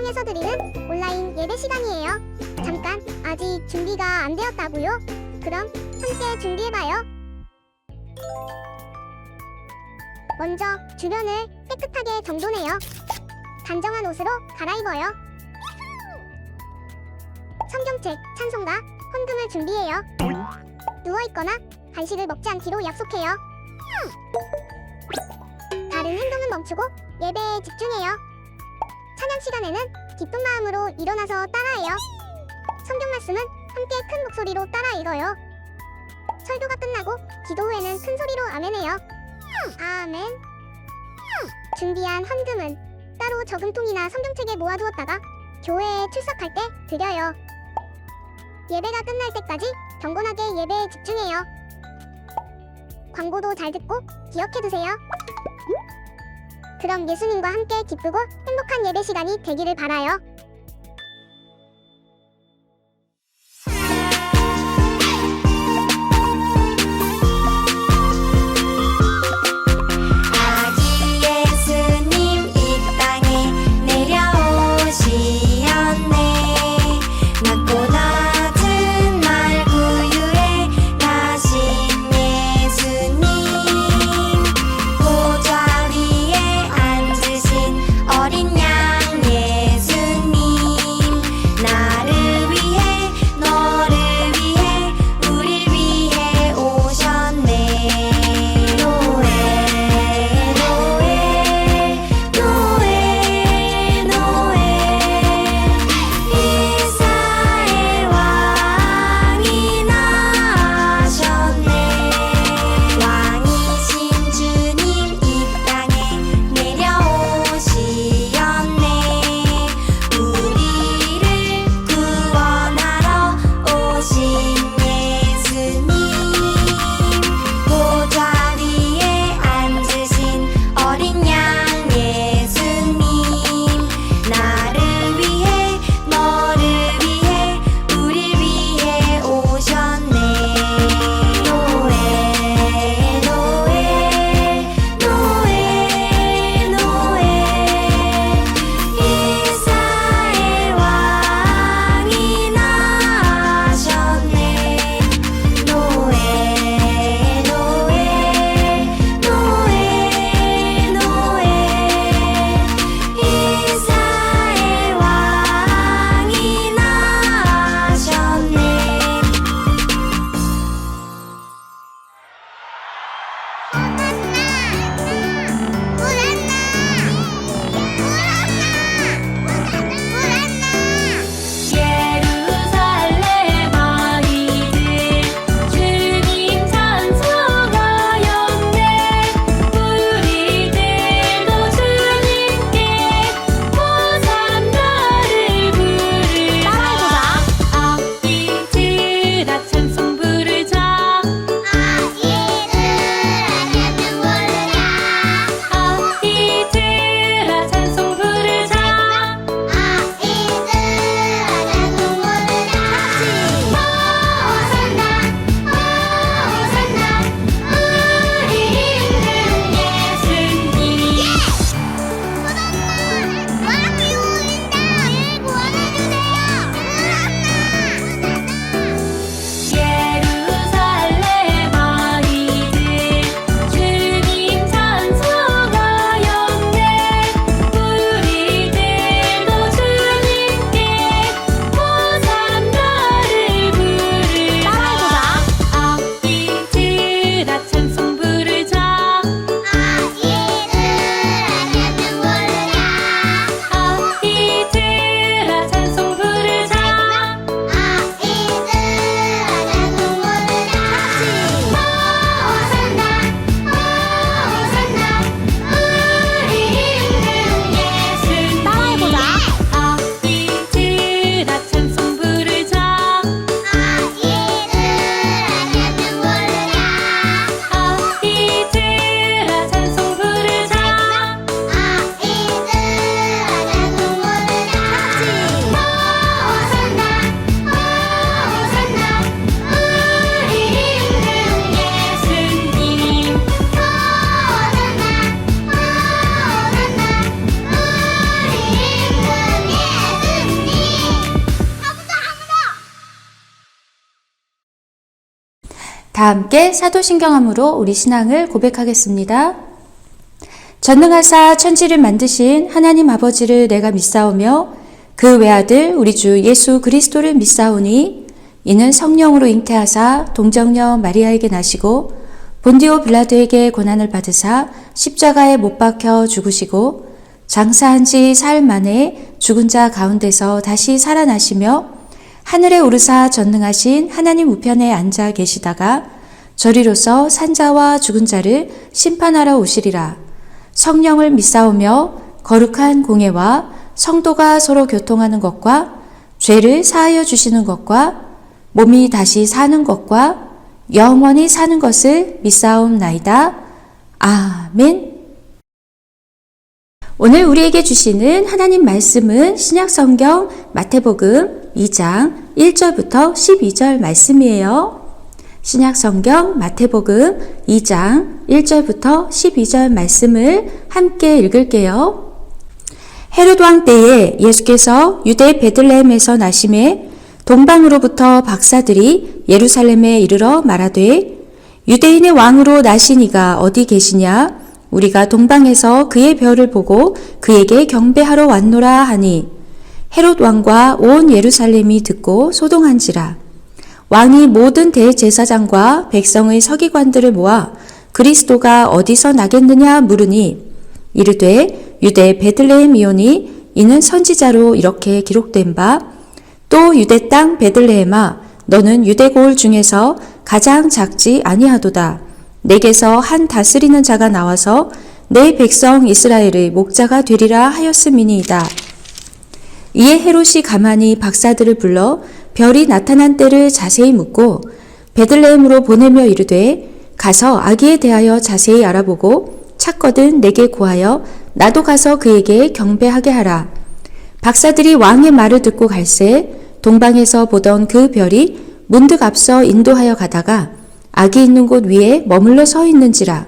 통해서 드리는 온라인 예배 시간이에요. 잠깐, 아직 준비가 안 되었다고요? 그럼 함께 준비해봐요. 먼저 주변을 깨끗하게 정돈해요. 단정한 옷으로 갈아입어요. 성경책, 찬송가, 헌금을 준비해요. 누워있거나 간식을 먹지 않기로 약속해요. 다른 행동은 멈추고 예배에 집중해요. 찬양 시간에는 기쁜 마음으로 일어나서 따라해요. 성경 말씀은 함께 큰 목소리로 따라 읽어요. 설교가 끝나고 기도 후에는 큰 소리로 아멘해요. 아멘. 준비한 헌금은 따로 저금통이나 성경책에 모아두었다가 교회에 출석할 때 드려요. 예배가 끝날 때까지 경건하게 예배에 집중해요. 광고도 잘 듣고 기억해두세요. 그럼 예수님과 함께 기쁘고 행복한 예배 시간이 되기를 바라요. 아기 예수님 이 땅에 내려오시었네. 낮고 낮은 날 구유에 나신 예수님, 보좌 위에 앉으신 어린 양 예수님, 다 함께 사도신경함으로 우리 신앙을 고백하겠습니다. 전능하사 천지를 만드신 하나님 아버지를 내가 믿사오며 그 외아들 우리 주 예수 그리스도를 믿사오니 이는 성령으로 잉태하사 동정녀 마리아에게 나시고 본디오 빌라도에게 고난을 받으사 십자가에 못 박혀 죽으시고 장사한 지 사흘 만에 죽은 자 가운데서 다시 살아나시며 하늘에 오르사 전능하신 하나님 우편에 앉아 계시다가 저리로서 산자와 죽은 자를 심판하러 오시리라. 성령을 믿사오며 거룩한 공예와 성도가 서로 교통하는 것과 죄를 사하여 주시는 것과 몸이 다시 사는 것과 영원히 사는 것을 믿사옵나이다. 아멘. 오늘 우리에게 주시는 하나님 말씀은 신약성경 마태복음 2장 1절부터 12절 말씀이에요. 신약성경 마태복음 2장 1절부터 12절 말씀을 함께 읽을게요. 헤롯 왕 때에 예수께서 유대 베들레헴에서 나심에 동방으로부터 박사들이 예루살렘에 이르러 말하되 유대인의 왕으로 나시니가 어디 계시냐? 우리가 동방에서 그의 별을 보고 그에게 경배하러 왔노라 하니 헤롯 왕과 온 예루살렘이 듣고 소동한지라. 왕이 모든 대제사장과 백성의 서기관들을 모아 그리스도가 어디서 나겠느냐 물으니 이르되 유대 베들레헴이오니 이는 선지자로 이렇게 기록된 바 또 유대 땅 베들레헴아 너는 유대 고을 중에서 가장 작지 아니하도다. 내게서 한 다스리는 자가 나와서 내 백성 이스라엘의 목자가 되리라 하였음이니이다. 이에 헤롯이 가만히 박사들을 불러 별이 나타난 때를 자세히 묻고 베들레헴으로 보내며 이르되 가서 아기에 대하여 자세히 알아보고 찾거든 내게 고하여 나도 가서 그에게 경배하게 하라. 박사들이 왕의 말을 듣고 갈새 동방에서 보던 그 별이 문득 앞서 인도하여 가다가 아기 있는 곳 위에 머물러 서 있는지라.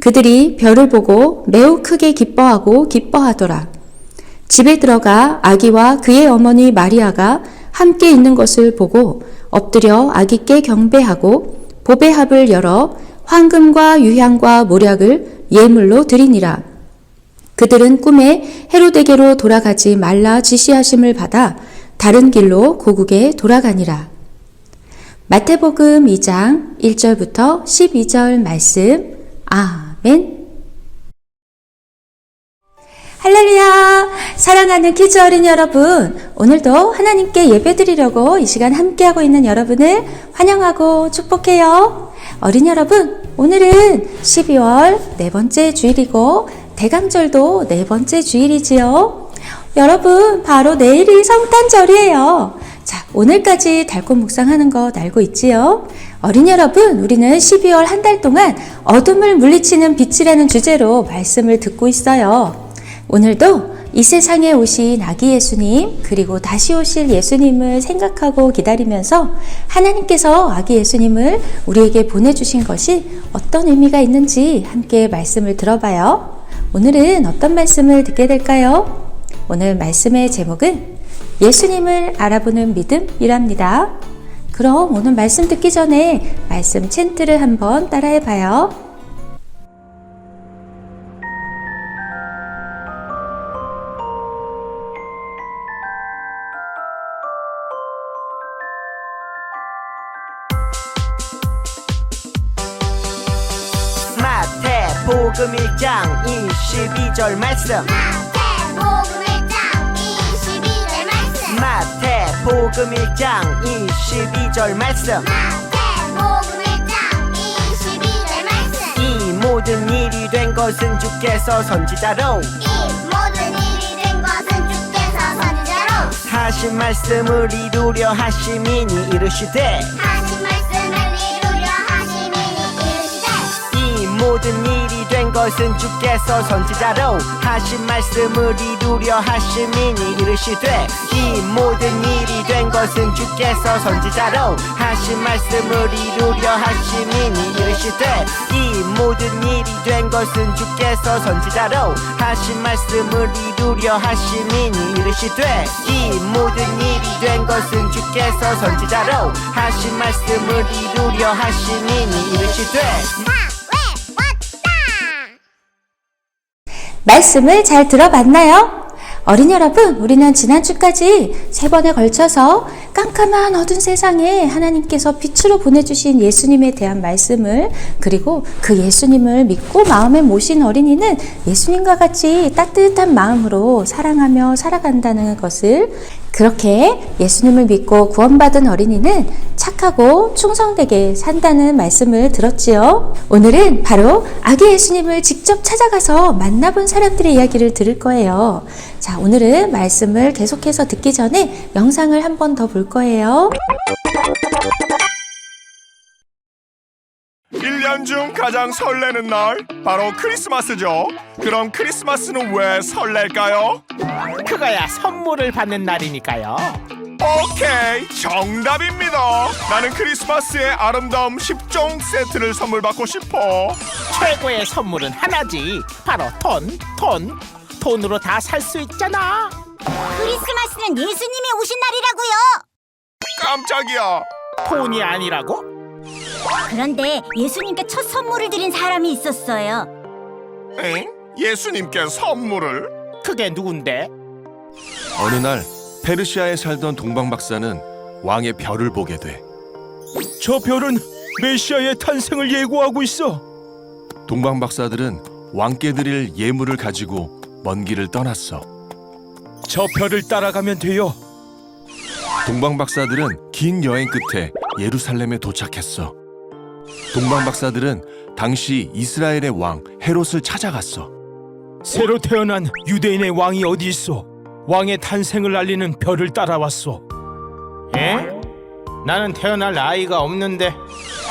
그들이 별을 보고 매우 크게 기뻐하더라. 집에 들어가 아기와 그의 어머니 마리아가 함께 있는 것을 보고 엎드려 아기께 경배하고 보배합을 열어 황금과 유향과 모략을 예물로 드리니라. 그들은 꿈에 헤롯에게로 돌아가지 말라 지시하심을 받아 다른 길로 고국에 돌아가니라. 마태복음 2장 1절부터 12절 말씀. 아멘. 할렐루야! 사랑하는 키즈 어린이 여러분, 오늘도 하나님께 예배드리려고 이 시간 함께하고 있는 여러분을 환영하고 축복해요. 어린이 여러분, 오늘은 12월 네 번째 주일이고 대강절도 네 번째 주일이지요. 여러분, 바로 내일이 성탄절이에요. 자, 오늘까지 달콤 묵상하는 것 알고 있지요? 어린이 여러분, 우리는 12월 한 달 동안 어둠을 물리치는 빛이라는 주제로 말씀을 듣고 있어요. 오늘도 이 세상에 오신 아기 예수님, 그리고 다시 오실 예수님을 생각하고 기다리면서 하나님께서 아기 예수님을 우리에게 보내주신 것이 어떤 의미가 있는지 함께 말씀을 들어봐요. 오늘은 어떤 말씀을 듣게 될까요? 오늘 말씀의 제목은 예수님을 알아보는 믿음이랍니다. 그럼 오늘 말씀 듣기 전에 말씀 챈트를 한번 따라해봐요. 마태복음 1장 22절 말씀. 마태복음 1장 22절 말씀. 마태복음 1장 22절 말씀. 마태복음 1장 22절 말씀. 이 모든 일이 된 것은 주께서 선지자로 하신 말씀을 이루려 하심이니 이르시되 이 모든 일이 된 것은 주께서 선지자로 하신 말씀을 이루려 하심이니 이르시되 이 모든 일이 된 것은 주께서 선지자로 하신 말씀을 이루려 하심이니 이르시되 이 모든 일이 된 것은 주께서 선지자로 하신 말씀을 이루려 하심이니 이르시되 이 모든 일이 된 것은 주께서 선지자로 하신 말씀을 이루려 하심이니 이르시되 말씀을 잘 들어봤나요? 어린이 여러분, 우리는 지난주까지 3번에 걸쳐서 깜깜한 어두운 세상에 하나님께서 빛으로 보내주신 예수님에 대한 말씀을, 그리고 그 예수님을 믿고 마음에 모신 어린이는 예수님과 같이 따뜻한 마음으로 사랑하며 살아간다는 것을, 그렇게 예수님을 믿고 구원받은 어린이는 착하고 충성되게 산다는 말씀을 들었지요. 오늘은 바로 아기 예수님을 직접 찾아가서 만나본 사람들의 이야기를 들을 거예요. 자, 오늘은 말씀을 계속해서 듣기 전에 영상을 한 번 더 볼 거예요. 1년 중 가장 설레는 날, 바로 크리스마스죠. 그럼 크리스마스는 왜 설렐까요? 그거야 선물을 받는 날이니까요. 오케이, 정답입니다. 나는 크리스마스의 아름다움 10종 세트를 선물 받고 싶어. 최고의 선물은 하나지. 바로 돈. 돈으로 다 살 수 있잖아. 크리스마스는 예수님이 오신 날이라고요. 깜짝이야. 돈이 아니라고? 그런데 예수님께 첫 선물을 드린 사람이 있었어요. 엥? 예수님께 선물을? 그게 누군데? 어느 날 페르시아에 살던 동방 박사는 왕의 별을 보게 돼. 저 별은 메시아의 탄생을 예고하고 있어. 동방 박사들은 왕께 드릴 예물을 가지고 먼 길을 떠났어. 저 별을 따라가면 돼요. 동방 박사들은 긴 여행 끝에 예루살렘에 도착했어. 동방 박사들은 당시 이스라엘의 왕 헤롯을 찾아갔어. 새로 태어난 유대인의 왕이 어디 있어? 왕의 탄생을 알리는 별을 따라왔어. 에? 나는 태어날 아이가 없는데.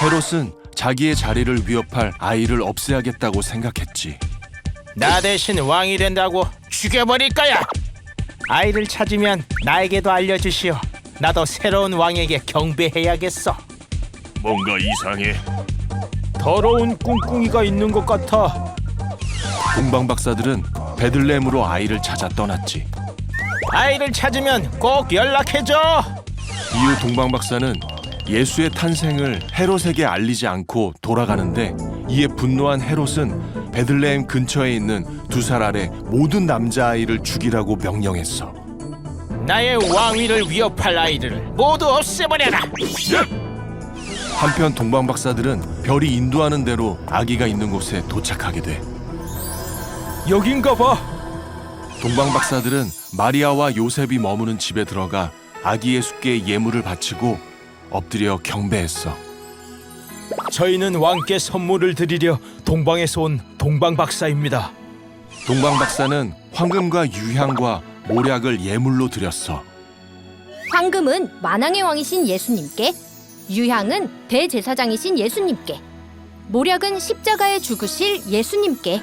헤롯은 자기의 자리를 위협할 아이를 없애야겠다고 생각했지. 나 대신 왕이 된다고 죽여버릴 거야. 아이를 찾으면 나에게도 알려주시오. 나도 새로운 왕에게 경배해야겠어. 뭔가 이상해. 더러운 꿍꿍이가 있는 것 같아. 동방 박사들은 베들레헴으로 아이를 찾아 떠났지. 아이를 찾으면 꼭 연락해줘. 이후 동방 박사는 예수의 탄생을 헤롯에게 알리지 않고 돌아가는데, 이에 분노한 헤롯은 베들레헴 근처에 있는 2살 아래 모든 남자아이를 죽이라고 명령했어. 나의 왕위를 위협할 아이들을 모두 없애버려라. 한편 동방 박사들은 별이 인도하는 대로 아기가 있는 곳에 도착하게 돼. 여긴가 봐. 동방 박사들은 마리아와 요셉이 머무는 집에 들어가 아기 예수께 예물을 바치고 엎드려 경배했어. 저희는 왕께 선물을 드리려 동방에서 온 동방 박사입니다. 동방 박사는 황금과 유향과 모략을 예물로 드렸어. 황금은 만왕의 왕이신 예수님께, 유향은 대제사장이신 예수님께, 모략은 십자가에 죽으실 예수님께.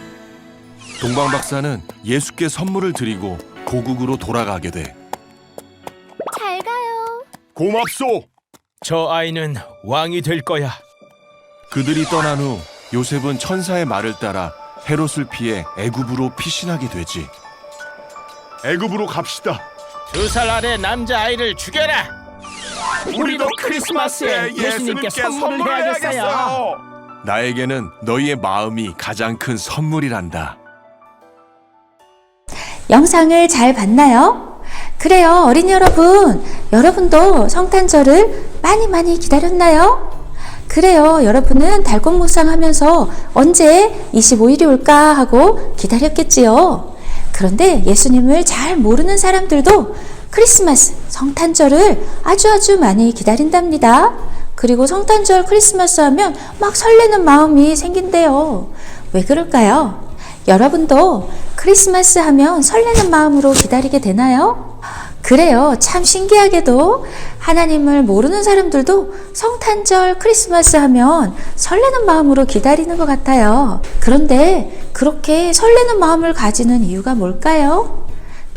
동방 박사는 예수께 선물을 드리고 고국으로 돌아가게 돼. 잘 가요. 고맙소. 저 아이는 왕이 될 거야. 그들이 떠난 후 요셉은 천사의 말을 따라 헤롯을 피해 애굽으로 피신하게 되지. 애굽으로 갑시다. 2살 아래 남자아이를 죽여라. 우리도 크리스마스에 예수님께 선물을 해야겠어요. 나에게는 너희의 마음이 가장 큰 선물이란다. 영상을 잘 봤나요? 그래요, 어린이 여러분. 여러분도 성탄절을 많이 기다렸나요? 그래요, 여러분은 달꽃 묵상하면서 언제 25일이 올까 하고 기다렸겠지요. 그런데 예수님을 잘 모르는 사람들도 크리스마스, 성탄절을 아주 많이 기다린답니다. 그리고 성탄절, 크리스마스 하면 막 설레는 마음이 생긴대요. 왜 그럴까요? 여러분도 크리스마스 하면 설레는 마음으로 기다리게 되나요? 그래요. 참 신기하게도 하나님을 모르는 사람들도 성탄절 크리스마스 하면 설레는 마음으로 기다리는 것 같아요. 그런데 그렇게 설레는 마음을 가지는 이유가 뭘까요?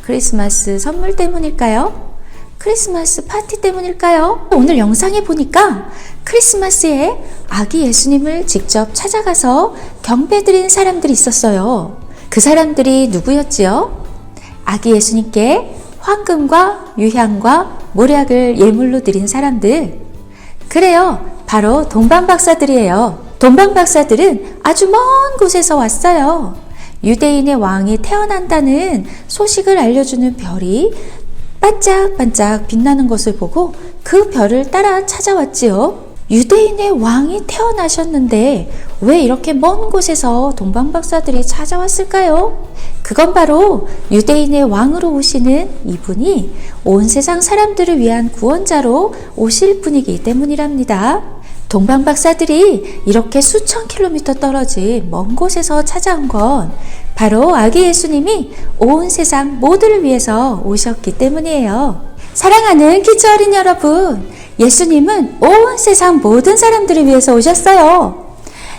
크리스마스 선물 때문일까요? 크리스마스 파티 때문일까요? 오늘 영상에 보니까 크리스마스에 아기 예수님을 직접 찾아가서 경배드린 사람들이 있었어요. 그 사람들이 누구였지요? 아기 예수님께 황금과 유향과 모략을 예물로 드린 사람들. 그래요. 바로 동방박사들이에요. 동방박사들은 아주 먼 곳에서 왔어요. 유대인의 왕이 태어난다는 소식을 알려주는 별이 반짝반짝 빛나는 것을 보고 그 별을 따라 찾아왔지요. 유대인의 왕이 태어나셨는데 왜 이렇게 먼 곳에서 동방박사들이 찾아왔을까요? 그건 바로 유대인의 왕으로 오시는 이분이 온 세상 사람들을 위한 구원자로 오실 분이기 때문이랍니다. 동방박사들이 이렇게 수천 킬로미터 떨어진 먼 곳에서 찾아온 건 바로 아기 예수님이 온 세상 모두를 위해서 오셨기 때문이에요. 사랑하는 키즈 어린이 여러분, 예수님은 온 세상 모든 사람들을 위해서 오셨어요.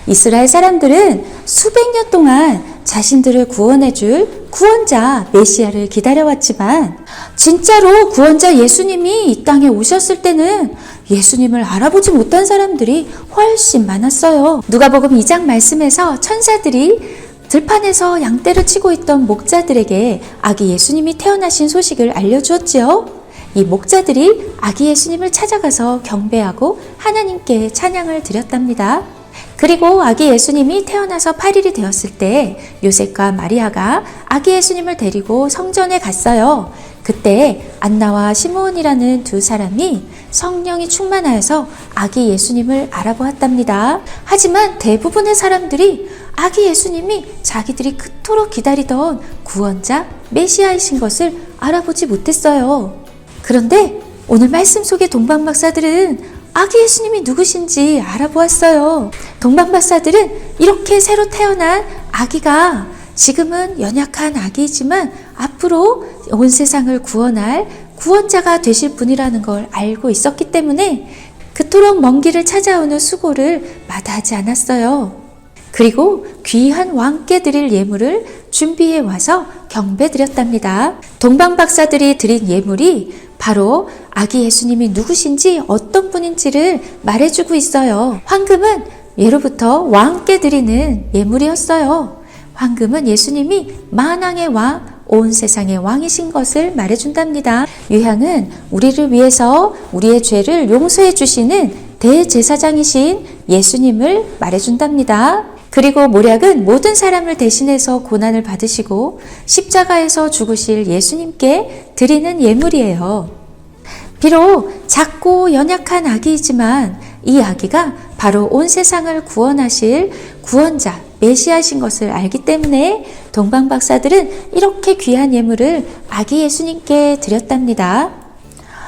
이스라엘 사람들은 수백 년 동안 자신들을 구원해줄 구원자 메시아를 기다려왔지만 진짜로 구원자 예수님이 이 땅에 오셨을 때는 예수님을 알아보지 못한 사람들이 훨씬 많았어요. 누가복음 2장 말씀에서 천사들이 들판에서 양떼를 치고 있던 목자들에게 아기 예수님이 태어나신 소식을 알려주었지요. 이 목자들이 아기 예수님을 찾아가서 경배하고 하나님께 찬양을 드렸답니다. 그리고 아기 예수님이 태어나서 8일이 되었을 때 요셉과 마리아가 아기 예수님을 데리고 성전에 갔어요. 그때 안나와 시므온이라는 두 사람이 성령이 충만하여서 아기 예수님을 알아보았답니다. 하지만 대부분의 사람들이 아기 예수님이 자기들이 그토록 기다리던 구원자 메시아이신 것을 알아보지 못했어요. 그런데 오늘 말씀 속의 동방박사들은 아기 예수님이 누구신지 알아보았어요. 동방박사들은 이렇게 새로 태어난 아기가 지금은 연약한 아기이지만 앞으로 온 세상을 구원할 구원자가 되실 분이라는 걸 알고 있었기 때문에 그토록 먼 길을 찾아오는 수고를 마다하지 않았어요. 그리고 귀한 왕께 드릴 예물을 준비해 와서 경배드렸답니다. 동방박사들이 드린 예물이 바로 아기 예수님이 누구신지 어떤 분인지를 말해주고 있어요. 황금은 예로부터 왕께 드리는 예물이었어요. 황금은 예수님이 만왕의 왕, 온 세상의 왕이신 것을 말해준답니다. 유향은 우리를 위해서 우리의 죄를 용서해 주시는 대제사장이신 예수님을 말해준답니다. 그리고 모략은 모든 사람을 대신해서 고난을 받으시고 십자가에서 죽으실 예수님께 드리는 예물이에요. 비록 작고 연약한 아기이지만 이 아기가 바로 온 세상을 구원하실 구원자 메시아신 것을 알기 때문에 동방박사들은 이렇게 귀한 예물을 아기 예수님께 드렸답니다.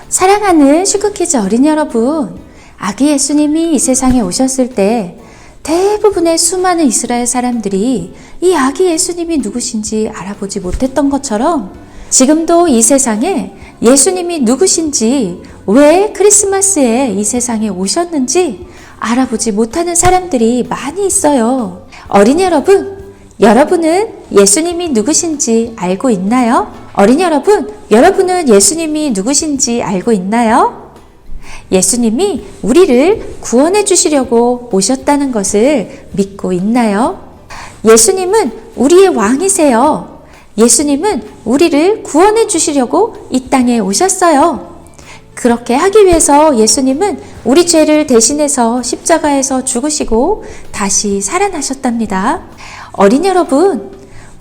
사랑하는 슈크키즈 어린이 여러분, 아기 예수님이 이 세상에 오셨을 때 대부분의 수많은 이스라엘 사람들이 이 아기 예수님이 누구신지 알아보지 못했던 것처럼 지금도 이 세상에 예수님이 누구신지, 왜 크리스마스에 이 세상에 오셨는지 알아보지 못하는 사람들이 많이 있어요. 어린이 여러분, 여러분은 예수님이 누구신지 알고 있나요? 어린이 여러분, 여러분은 예수님이 누구신지 알고 있나요? 예수님이 우리를 구원해 주시려고 오셨다는 것을 믿고 있나요? 예수님은 우리의 왕이세요. 예수님은 우리를 구원해 주시려고 이 땅에 오셨어요. 그렇게 하기 위해서 예수님은 우리 죄를 대신해서 십자가에서 죽으시고 다시 살아나셨답니다. 어린이 여러분,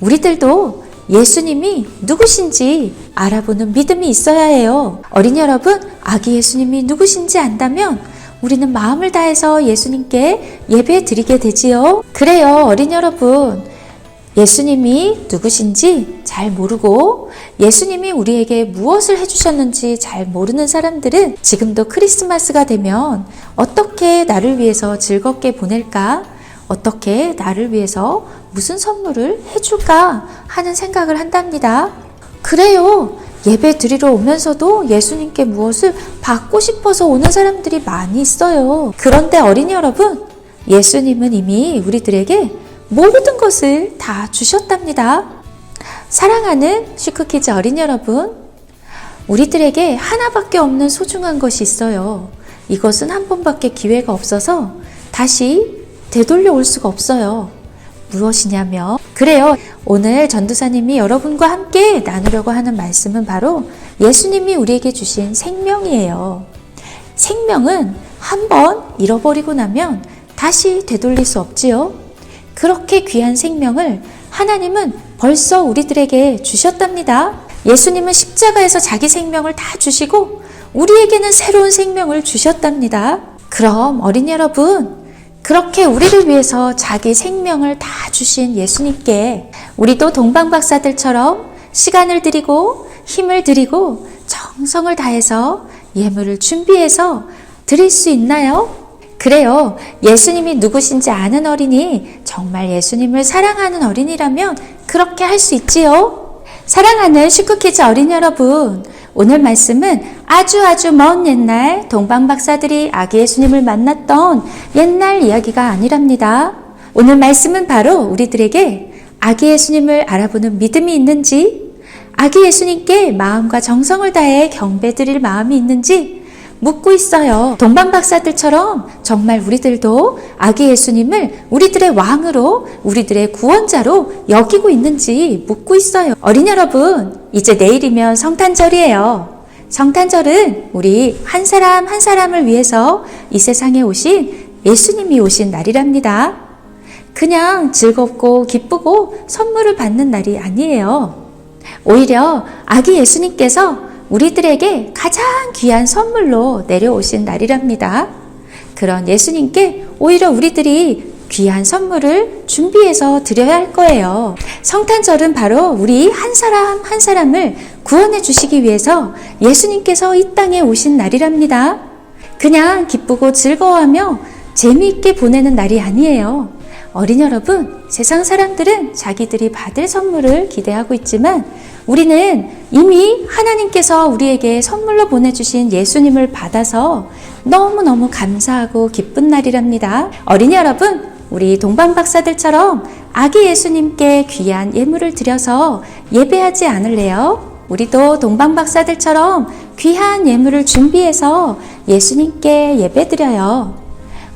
우리들도 예수님이 누구신지 알아보는 믿음이 있어야 해요. 어린이 여러분, 아기 예수님이 누구신지 안다면 우리는 마음을 다해서 예수님께 예배 드리게 되지요. 그래요, 어린이 여러분. 예수님이 누구신지 잘 모르고 예수님이 우리에게 무엇을 해주셨는지 잘 모르는 사람들은 지금도 크리스마스가 되면 어떻게 나를 위해서 즐겁게 보낼까? 어떻게 나를 위해서 무슨 선물을 해줄까 하는 생각을 한답니다. 그래요. 예배 드리러 오면서도 예수님께 무엇을 받고 싶어서 오는 사람들이 많이 있어요. 그런데 어린이 여러분, 예수님은 이미 우리들에게 모든 것을 다 주셨답니다. 사랑하는 슈크키즈 어린이 여러분, 우리들에게 하나밖에 없는 소중한 것이 있어요. 이것은 한 번밖에 기회가 없어서 다시 되돌려 올 수가 없어요. 무엇이냐면, 그래요, 오늘 전도사님이 여러분과 함께 나누려고 하는 말씀은 바로 예수님이 우리에게 주신 생명이에요. 생명은 한 번 잃어버리고 나면 다시 되돌릴 수 없지요. 그렇게 귀한 생명을 하나님은 벌써 우리들에게 주셨답니다. 예수님은 십자가에서 자기 생명을 다 주시고 우리에게는 새로운 생명을 주셨답니다. 그럼 어린이 여러분, 그렇게 우리를 위해서 자기 생명을 다 주신 예수님께 우리도 동방박사들처럼 시간을 들이고 힘을 들이고 정성을 다해서 예물을 준비해서 드릴 수 있나요? 그래요. 예수님이 누구신지 아는 어린이, 정말 예수님을 사랑하는 어린이라면 그렇게 할 수 있지요. 사랑하는 슈크키즈 어린이 여러분, 오늘 말씀은 아주 먼 옛날 동방박사들이 아기 예수님을 만났던 옛날 이야기가 아니랍니다. 오늘 말씀은 바로 우리들에게 아기 예수님을 알아보는 믿음이 있는지, 아기 예수님께 마음과 정성을 다해 경배드릴 마음이 있는지 묻고 있어요. 동방박사들처럼 정말 우리들도 아기 예수님을 우리들의 왕으로, 우리들의 구원자로 여기고 있는지 묻고 있어요. 어린이 여러분, 이제 내일이면 성탄절이에요. 성탄절은 우리 한 사람 한 사람을 위해서 이 세상에 오신 예수님이 오신 날이랍니다. 그냥 즐겁고 기쁘고 선물을 받는 날이 아니에요. 오히려 아기 예수님께서 우리들에게 가장 귀한 선물로 내려오신 날이랍니다. 그런 예수님께 오히려 우리들이 귀한 선물을 준비해서 드려야 할 거예요. 성탄절은 바로 우리 한 사람 한 사람을 구원해 주시기 위해서 예수님께서 이 땅에 오신 날이랍니다. 그냥 기쁘고 즐거워하며 재미있게 보내는 날이 아니에요. 어린이 여러분, 세상 사람들은 자기들이 받을 선물을 기대하고 있지만 우리는 이미 하나님께서 우리에게 선물로 보내주신 예수님을 받아서 너무너무 감사하고 기쁜 날이랍니다. 어린이 여러분, 우리 동방박사들처럼 아기 예수님께 귀한 예물을 드려서 예배하지 않을래요? 우리도 동방박사들처럼 귀한 예물을 준비해서 예수님께 예배드려요.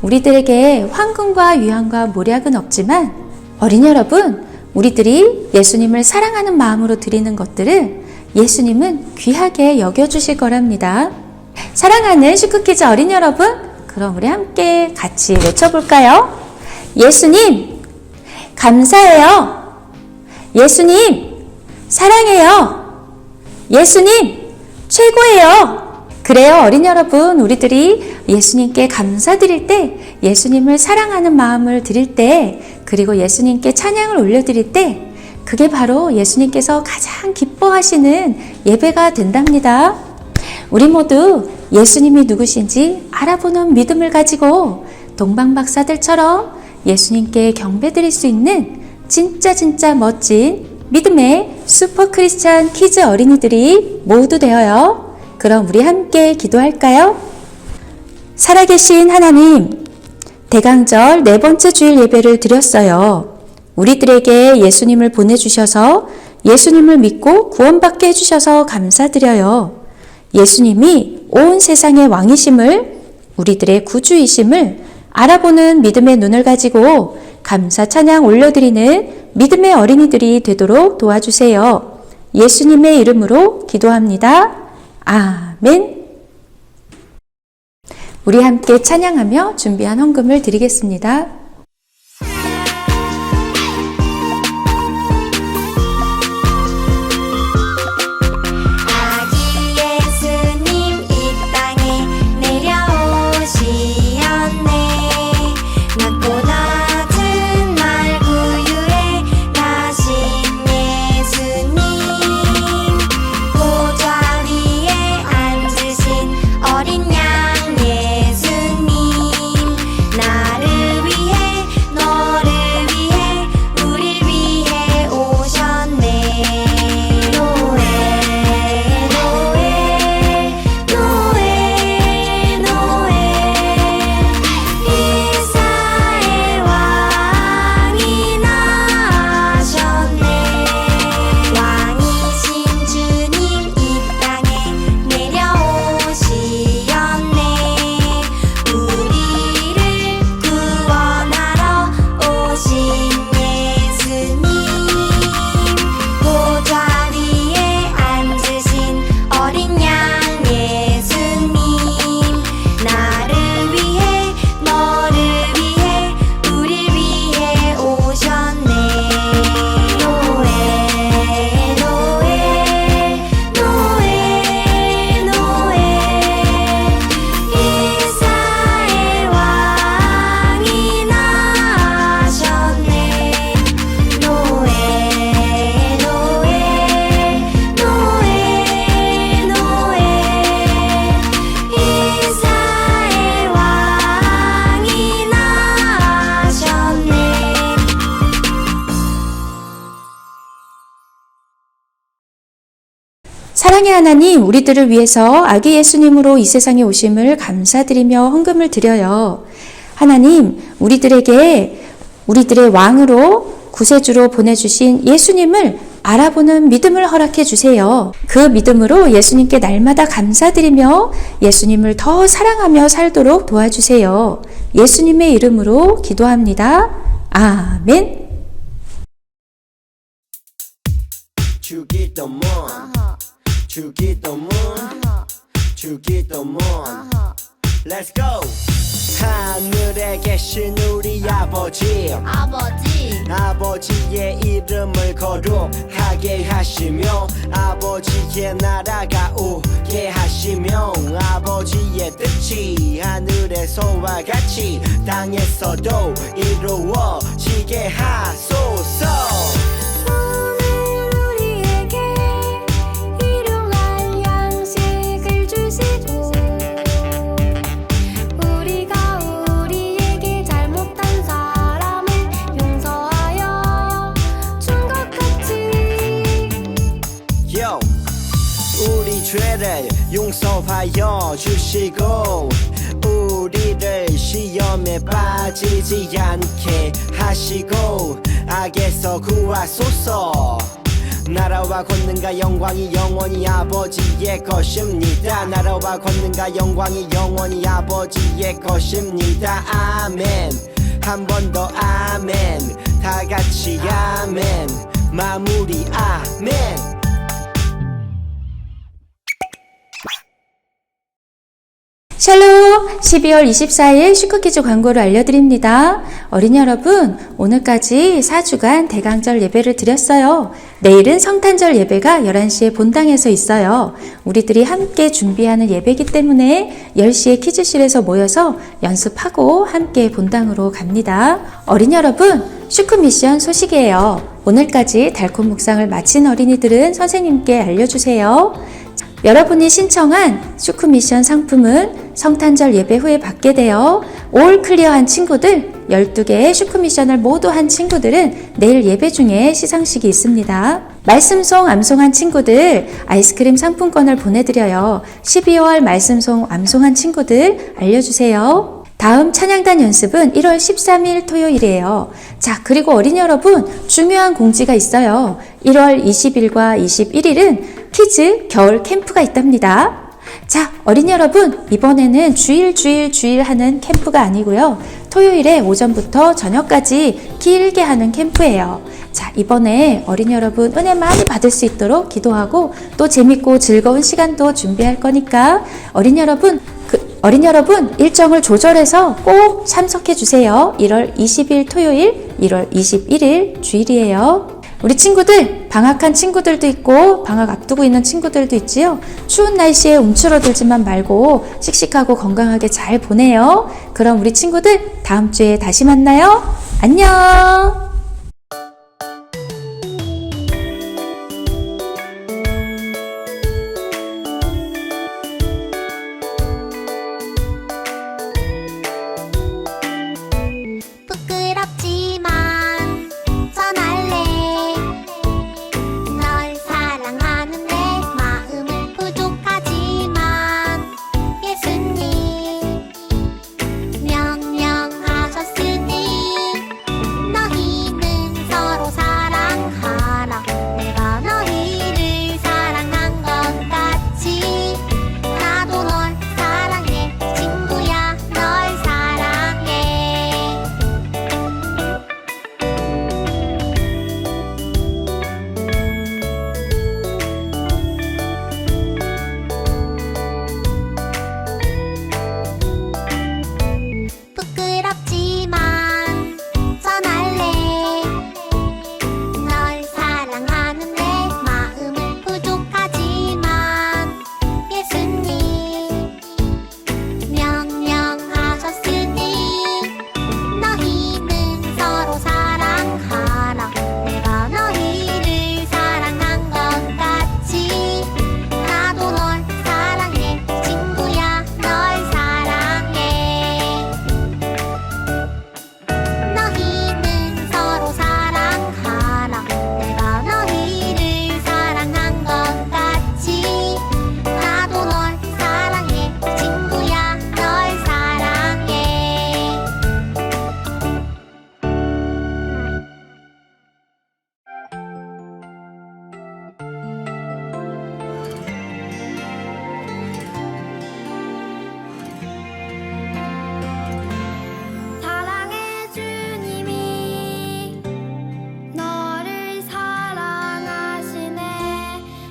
우리들에게 황금과 유황과 모략은 없지만 어린이 여러분, 우리들이 예수님을 사랑하는 마음으로 드리는 것들을 예수님은 귀하게 여겨주실 거랍니다. 사랑하는 슈크키즈 어린이 여러분, 그럼 우리 함께 같이 외쳐볼까요? 예수님, 감사해요. 예수님, 사랑해요. 예수님, 최고예요. 그래요, 어린이 여러분, 우리들이 예수님께 감사드릴 때, 예수님을 사랑하는 마음을 드릴 때, 그리고 예수님께 찬양을 올려드릴 때, 그게 바로 예수님께서 가장 기뻐하시는 예배가 된답니다. 우리 모두 예수님이 누구신지 알아보는 믿음을 가지고 동방박사들처럼 예수님께 경배드릴 수 있는 진짜 멋진 믿음의 슈퍼 크리스찬 키즈 어린이들이 모두 되어요. 그럼 우리 함께 기도할까요? 살아계신 하나님, 대강절 4번째 주일 예배를 드렸어요. 우리들에게 예수님을 보내주셔서 예수님을 믿고 구원받게 해주셔서 감사드려요. 예수님이 온 세상의 왕이심을, 우리들의 구주이심을 알아보는 믿음의 눈을 가지고 감사 찬양 올려드리는 믿음의 어린이들이 되도록 도와주세요. 예수님의 이름으로 기도합니다. 아멘. 우리 함께 찬양하며 준비한 헌금을 드리겠습니다. 아기 예수님 이 땅에 내려오시었네. 낮고 낮은 날 구유에 나신 예수님, 보좌 위에 앉으신 어린 양 예수님, 나를 위해 하나님, 우리들을 위해서 아기 예수님으로 이 세상에 오심을 감사드리며 헌금을 드려요. 하나님, 우리들에게 우리들의 왕으로 구세주로 보내주신 예수님을 알아보는 믿음을 허락해 주세요. 그 믿음으로 예수님께 날마다 감사드리며 예수님을 더 사랑하며 살도록 도와주세요. 예수님의 이름으로 기도합니다. 아멘. 주기도문 주기도문 주기도문 Let's go. 하늘에 계신 우리 아버지의 이름을 거룩하게 하시며 아버지의 나라가 오게 하시며 아버지의 뜻이 하늘에서와 같이 땅에서도 이루어지게 하소서. 우리 죄를 용서하여 주시고 우리를 시험에 빠지지 않게 하시고 악에서 구하소서. 나라와 권능과 영광이 영원히 아버지의 것입니다. 나라와 권능과 영광이 영원히 아버지의 것입니다. 아멘. 한 번 더 아멘. 다 같이 아멘. 마무리 아멘. 샬롬! 12월 24일 슈크키즈 광고를 알려드립니다. 어린이 여러분, 오늘까지 4주간 대강절 예배를 드렸어요. 내일은 성탄절 예배가 11시에 본당에서 있어요. 우리들이 함께 준비하는 예배이기 때문에 10시에 퀴즈실에서 모여서 연습하고 함께 본당으로 갑니다. 어린이 여러분, 슈크미션 소식이에요. 오늘까지 달콤 묵상을 마친 어린이들은 선생님께 알려주세요. 여러분이 신청한 슈크미션 상품은 성탄절 예배 후에 받게 되어 올 클리어한 친구들, 12개의 슈크미션을 모두 한 친구들은 내일 예배 중에 시상식이 있습니다. 말씀송 암송한 친구들 아이스크림 상품권을 보내드려요. 12월 말씀송 암송한 친구들 알려주세요. 다음 찬양단 연습은 1월 13일 토요일이에요. 자, 그리고 어린이 여러분, 중요한 공지가 있어요. 1월 20일과 21일은 키즈 겨울 캠프가 있답니다. 자, 어린이 여러분, 이번에는 주일 하는 캠프가 아니고요. 토요일에 오전부터 저녁까지 길게 하는 캠프예요. 자, 이번에 어린이 여러분 은혜 많이 받을 수 있도록 기도하고 또 재밌고 즐거운 시간도 준비할 거니까 어린이 여러분 일정을 조절해서 꼭 참석해 주세요. 1월 20일 토요일, 1월 21일 주일이에요. 우리 친구들, 방학한 친구들도 있고 방학 앞두고 있는 친구들도 있지요. 추운 날씨에 움츠러들지만 말고 씩씩하고 건강하게 잘 보내요. 그럼 우리 친구들 다음 주에 다시 만나요. 안녕.